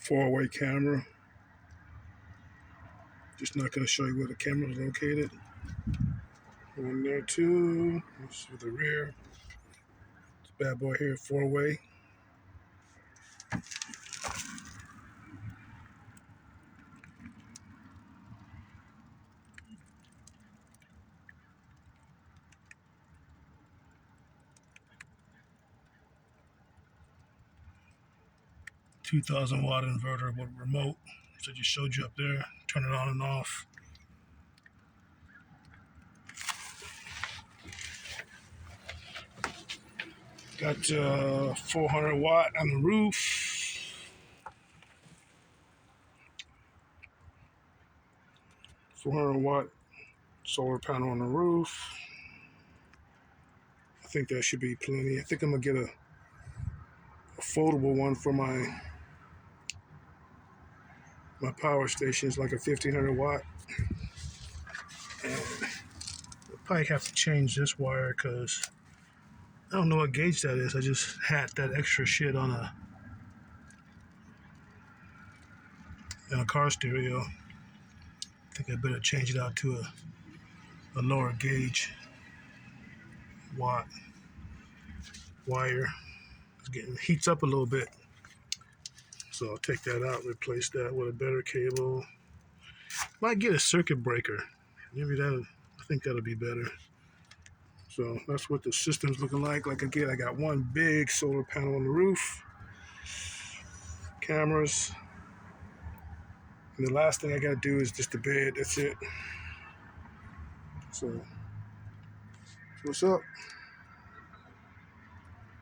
4-way camera. Just not going to show you where the camera is located. One there too. This is for the rear. This bad boy here, 4-way. $2,000 watt inverter with remote. So I just showed you up there. Turn it on and off. Got 400 watt on the roof. 400 watt solar panel on the roof. I think that should be plenty. I think I'm gonna get a foldable one for my power station. It's like a 1500 watt. And I'll probably have to change this wire because I don't know what gauge that is. I just had that extra shit on a car stereo. I think I better change it out to a lower gauge watt wire. It's getting heats up a little bit. So I'll take that out, replace that with a better cable. Might get a circuit breaker. Maybe I think that'll be better. So that's what the system's looking like. Like again, I got one big solar panel on the roof, cameras, and the last thing I gotta do is just the bed. That's it. So what's up?